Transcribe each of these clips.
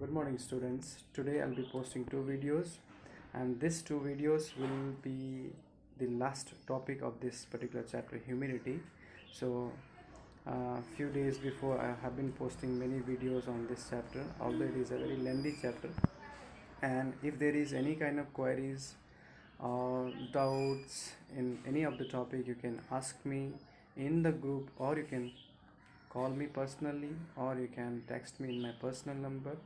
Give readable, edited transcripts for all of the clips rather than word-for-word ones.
Good morning students. Today I'll be posting two videos and these two videos will be the last topic of this particular chapter, humidity. So few days before I have been posting many videos on this chapter, although it is a very lengthy chapter, and if there is any kind of queries or doubts in any of the topic, you can ask me in the group, or you can call me personally, or you can text me in my personal number,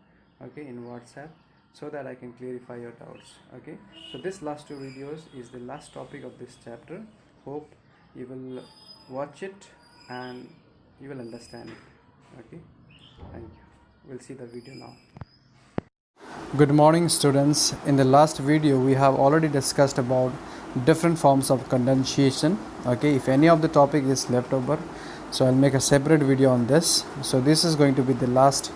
okay, in WhatsApp, so that I can clarify your doubts. Okay, so this last two videos is the last topic of this chapter. Hope you will watch it and you will understand it. Okay, thank you. We'll see the video now. Good morning students. In the last video we have already discussed about different forms of condensation. Okay, if any of the topic is left over, so I'll make a separate video on this. So this is going to be the last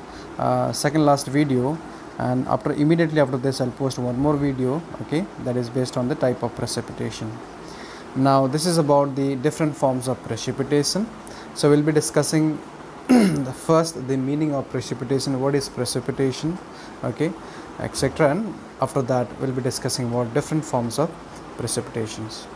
second last video, and immediately after this I'll post one more video, okay, that is based on the type of precipitation. Now this is about the different forms of precipitation. So we'll be discussing the meaning of precipitation, what is precipitation, okay, etc., and after that we'll be discussing about different forms of precipitations.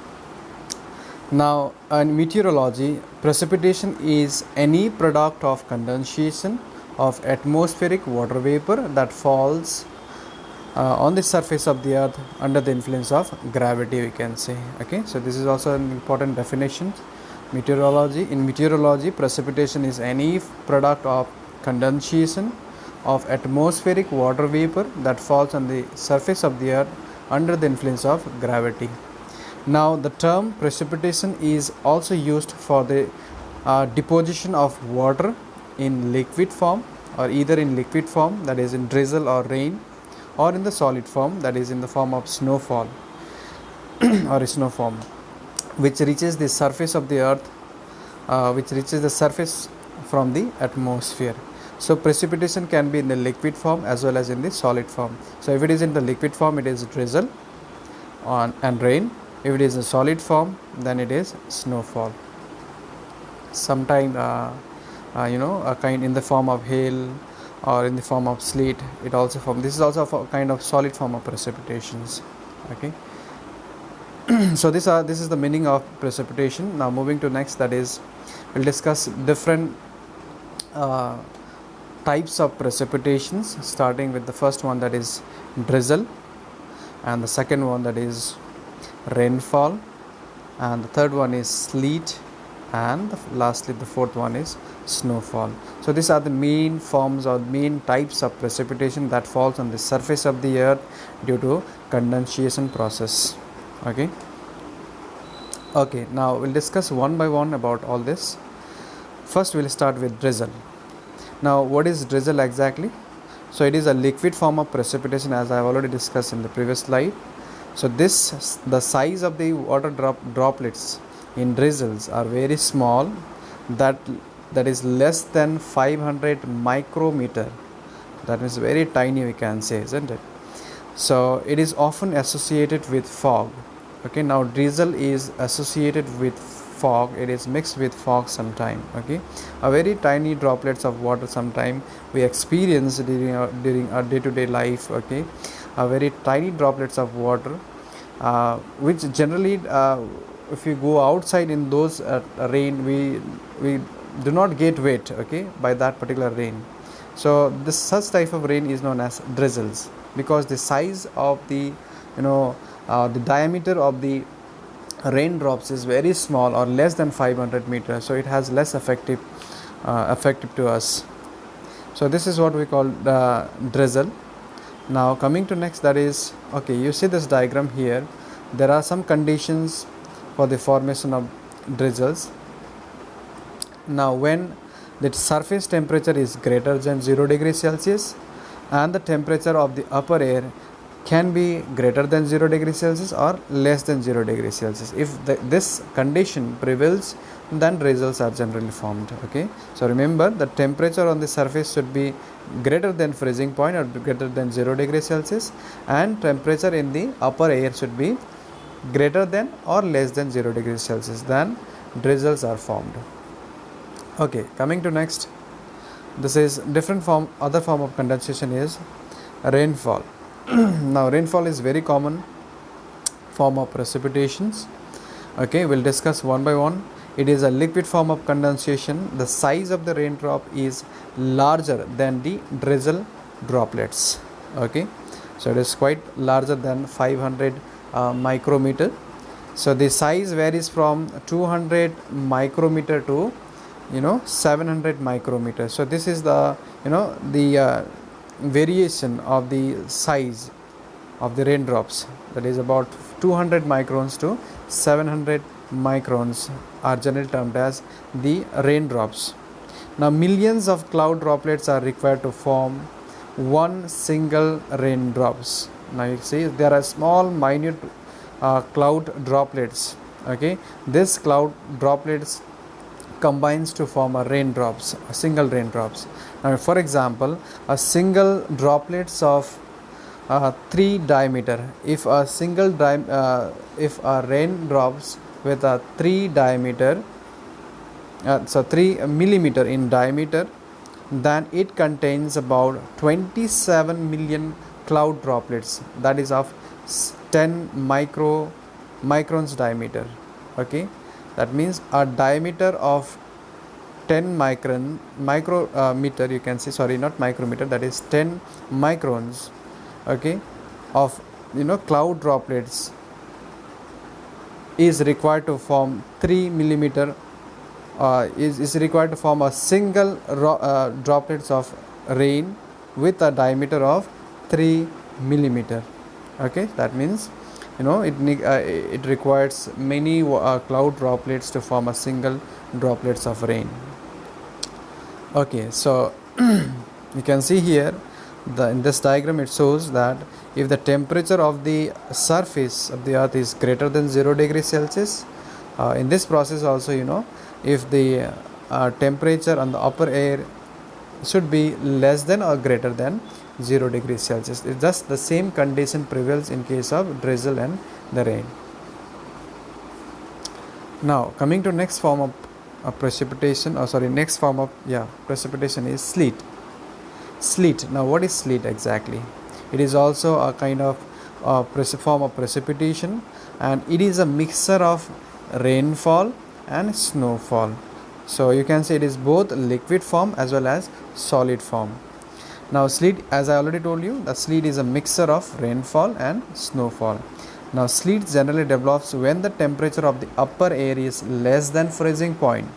Now in meteorology, precipitation is any product of condensation of atmospheric water vapor that falls on the surface of the earth under the influence of gravity, we can say. Okay, so this is also an important definition. In meteorology, precipitation is any product of condensation of atmospheric water vapor that falls on the surface of the earth under the influence of gravity. Now the term precipitation is also used for the deposition of water in liquid form, or either in liquid form, that is in drizzle or rain, or in the solid form, that is in the form of snowfall or snowfall, which reaches the surface of the earth, which reaches the surface from the atmosphere. So precipitation can be in the liquid form as well as in the solid form. So if it is in the liquid form, it is drizzle and rain. If it is a solid form, then it is snowfall. Sometime a kind in the form of hail or in the form of sleet. This is also a kind of solid form of precipitations. Okay. So this is the meaning of precipitation. Now moving to next, that is we'll discuss different types of precipitations, starting with the first one, that is drizzle, and the second one, that is rainfall, and the third one is sleet, and lastly the fourth one is snowfall. So these are the main forms or main types of precipitation that falls on the surface of the earth due to condensation process. Okay, now we'll discuss one by one about all this. First we'll start with drizzle. Now what is drizzle exactly? So it is a liquid form of precipitation, as I have already discussed in the previous slide. So the size of the water droplets in drizzles are very small, that is less than 500 micrometer. That is very tiny, we can say, isn't it? So it is often associated with fog. Okay, now drizzle is associated with fog. It is mixed with fog sometime. Okay, a very tiny droplets of water sometime we experience during our day-to-day life. Okay, a very tiny droplets of water, which generally if you go outside in those rain, we do not get wet, okay, by that particular rain. So such type of rain is known as drizzles, because the size of the the diameter of the raindrops is very small, or less than 500 meters, so it has less effective to us. So this is what we call drizzle. Now coming to next, that is, okay, you see this diagram here. There are some conditions for the formation of drizzles. Now when the surface temperature is greater than 0 degrees Celsius and the temperature of the upper air can be greater than 0 degrees Celsius or less than 0 degrees Celsius. If this condition prevails, then drizzles are generally formed. Okay, so remember, the temperature on the surface should be greater than freezing point or greater than 0 degrees Celsius, and temperature in the upper air should be greater than or less than 0 degrees Celsius. Then drizzles are formed. Okay, coming to next, This is different form. Other form of condensation is rainfall. Now rainfall is very common form of precipitations. Okay, we'll discuss one by one. It is a liquid form of condensation. The size of the raindrop is larger than the drizzle droplets. Okay, so it is quite larger than 500 micrometer. So the size varies from 200 micrometer to 700 micrometer. So this is the the variation of the size of the raindrops, that is about 200 microns to 700 microns are generally termed as the raindrops. Now millions of cloud droplets are required to form one single raindrops. Now you see there are small minute cloud droplets. Okay, this cloud droplets combines to form a raindrops, a single raindrops. Now for example, a single droplets of 3 diameter, if a if a raindrops with a 3 diameter, 3 millimeter in diameter, then it contains about 27 million cloud droplets, that is of 10 microns diameter. Okay, that means a diameter of 10 micrometer, you can say, sorry, not micrometer, that is 10 microns, okay, of cloud droplets is required to form 3 millimeter, is required to form a single droplets of rain with a diameter of 3 millimeter. Okay, that means it requires many cloud droplets to form a single droplets of rain. Okay, so you can see here in this diagram it shows that if the temperature of the surface of the earth is greater than 0 degrees Celsius, in this process also if the temperature on the upper air should be less than or greater than 0 degrees Celsius. It's just the same condition prevails in case of drizzle and the rain. Now coming to next form of precipitation, next form of precipitation is sleet. Sleet. Now what is sleet exactly? It is also a kind of form of precipitation, and it is a mixture of rainfall and snowfall. So you can say it is both liquid form as well as solid form. Now sleet, as I already told you, the sleet is a mixture of rainfall and snowfall. Now sleet generally develops when the temperature of the upper air is less than freezing point.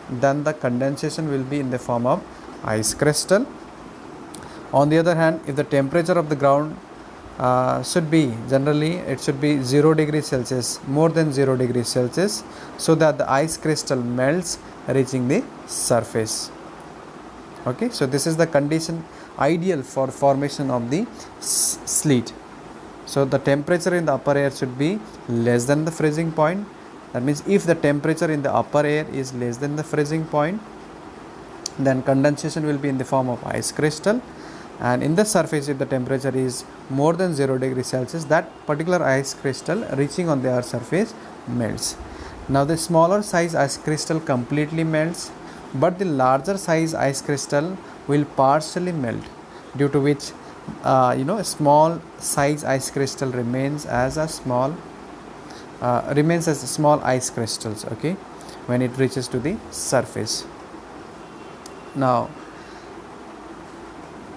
Then the condensation will be in the form of ice crystal. On the other hand, if the temperature of the ground should be 0 degrees Celsius, more than 0 degrees Celsius, so that the ice crystal melts reaching the surface. Okay, so this is the condition ideal for formation of the sleet. So the temperature in the upper air should be less than the freezing point. That means if the temperature in the upper air is less than the freezing point, then condensation will be in the form of ice crystal. And in the surface, if the temperature is more than 0 degrees Celsius, that particular ice crystal reaching on the earth's surface melts. Now the smaller size ice crystal completely melts, but the larger size ice crystal will partially melt, due to which a small size ice crystal remains as small ice crystals, okay, when it reaches to the surface. Now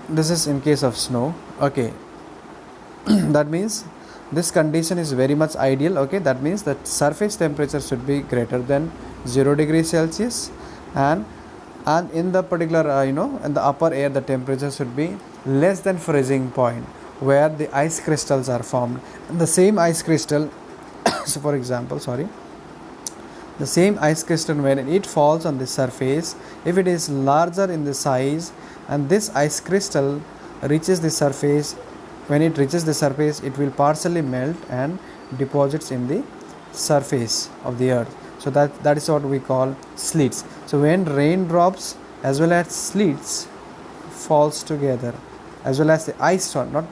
this is in case of snow. Okay, that means this condition is very much ideal. Okay, that means that surface temperature should be greater than 0 degrees Celsius, and in the particular in the upper air the temperature should be less than freezing point, where the ice crystals are formed. And the same ice crystal so for example, the same ice crystal, when it falls on the surface, if it is larger in the size and this ice crystal reaches the surface, when it reaches the surface it will partially melt and deposits in the surface of the earth. So that is what we call sleets. So when raindrops as well as sleets falls together, as well as the ice, not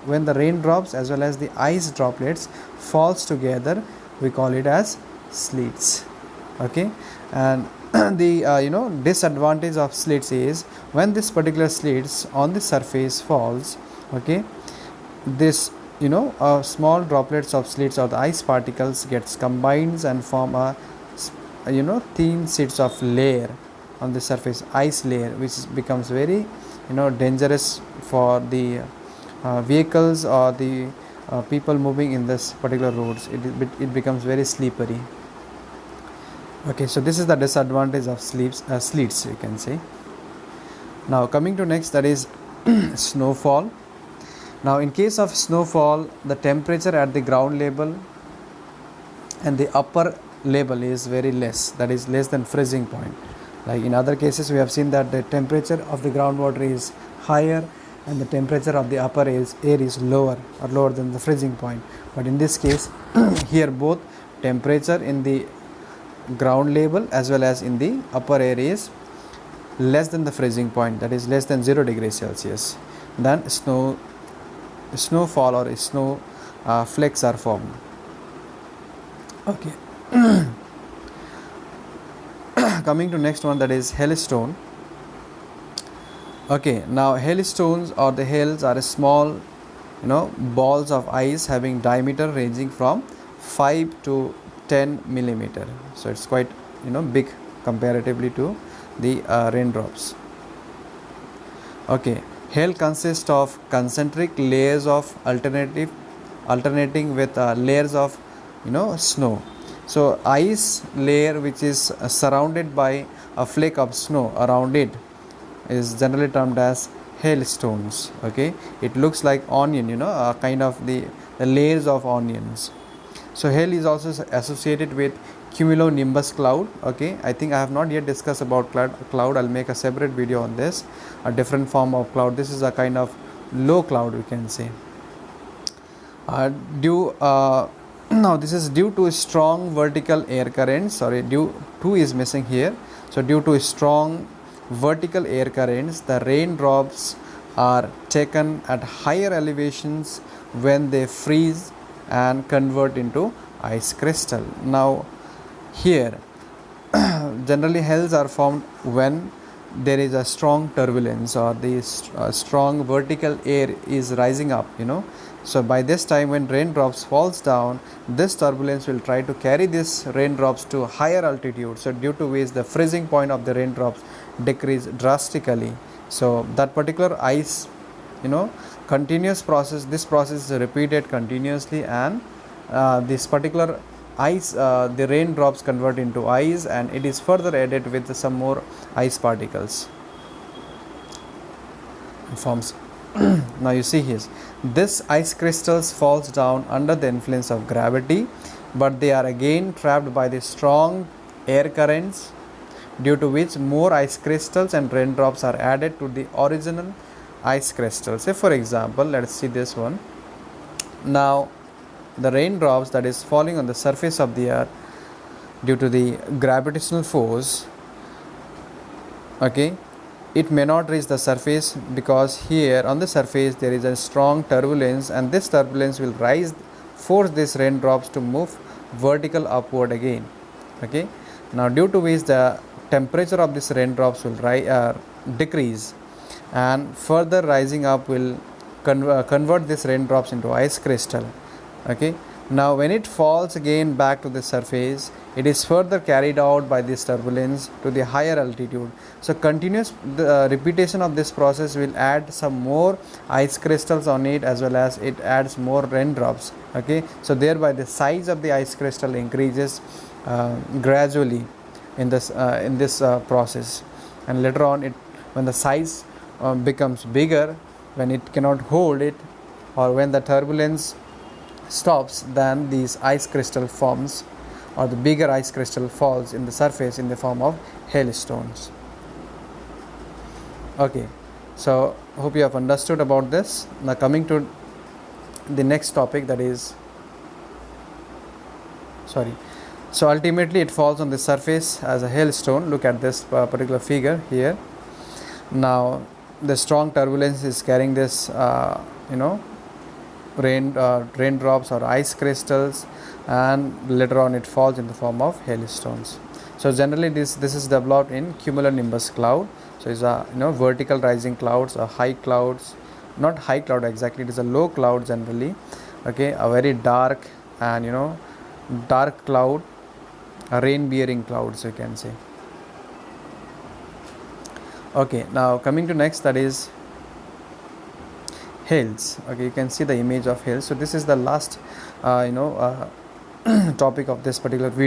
when the raindrops as well as the ice droplets falls together, we call it as sleets. Okay, and the disadvantage of sleets is when this particular sleets on the surface falls, okay, this small droplets of sleets or the ice particles gets combines and form a thin sheets of layer on the surface, ice layer, which becomes very dangerous for the vehicles or the people moving in this particular roads. It becomes very slippery. Okay, so this is the disadvantage of sleets, you can say. Now coming to next, that is snowfall. Now in case of snowfall, the temperature at the ground level and the upper level is very less, that is less than freezing point. Like in other cases we have seen that the temperature of the groundwater is higher and the temperature of the upper air is lower or lower than the freezing point. But in this case here both temperature in the ground level as well as in the upper air is less than the freezing point, that is less than 0 degrees Celsius. Then snowfall or snow flakes are formed. Okay. Coming to next one, that is hailstone. Okay, now hailstones or the hails are a small balls of ice having diameter ranging from 5 to 10 millimeter. So it's quite big comparatively to the raindrops. Okay, hail consists of concentric layers of alternating with layers of snow. So ice layer which is surrounded by a flake of snow around it is generally termed as hailstones. Okay, it looks like onion, kind of the layers of onions. So hail is also associated with cumulonimbus cloud. Okay, I think I have not yet discussed about cloud. I'll make a separate video on this, a different form of cloud. This is a kind of low cloud, we can say. Now this is due to strong vertical air currents. Sorry, due to is missing here. So due to strong vertical air currents, the raindrops are taken at higher elevations when they freeze and convert into ice crystal. Now here generally hails are formed when there is a strong turbulence or the strong vertical air is rising up, So by this time when raindrops falls down, this turbulence will try to carry these raindrops to higher altitude. So due to which the freezing point of the raindrops decrease drastically. So that particular ice, continuous process, this process is repeated continuously, and this particular ice, the raindrops convert into ice, and it is further added with some more ice particles. It forms. Now you see here, this ice crystals falls down under the influence of gravity, but they are again trapped by the strong air currents, due to which more ice crystals and raindrops are added to the original ice crystals. Say for example, let's see this one. Now the raindrops that is falling on the surface of the earth due to the gravitational force, okay, it may not reach the surface because here on the surface there is a strong turbulence, and this turbulence will force these raindrops to move vertical upward again. Okay, now due to which the temperature of these raindrops will decrease, and further rising up will convert these raindrops into ice crystal. Okay, now when it falls again back to the surface, it is further carried out by this turbulence to the higher altitude. So continuous repetition of this process will add some more ice crystals on it, as well as it adds more raindrops. Okay, so thereby the size of the ice crystal increases gradually in this process, and later on when the size becomes bigger, when it cannot hold it, or when the turbulence stops, then these ice crystal forms, or the bigger ice crystal falls in the surface in the form of hailstones. Okay, so hope you have understood about this. Now coming to the next topic, that is so ultimately it falls on the surface as a hailstone. Look at this particular figure here. Now the strong turbulence is carrying this raindrops or ice crystals, and later on it falls in the form of hailstones. So generally this is developed in cumulonimbus cloud. So it's a vertical rising clouds, high clouds, not high cloud exactly, it is a low cloud generally. Okay, a very dark and dark cloud, a rain bearing clouds, you can say. Okay, now coming to next, that is hails. Okay, you can see the image of hail. So this is the last topic of this particular video.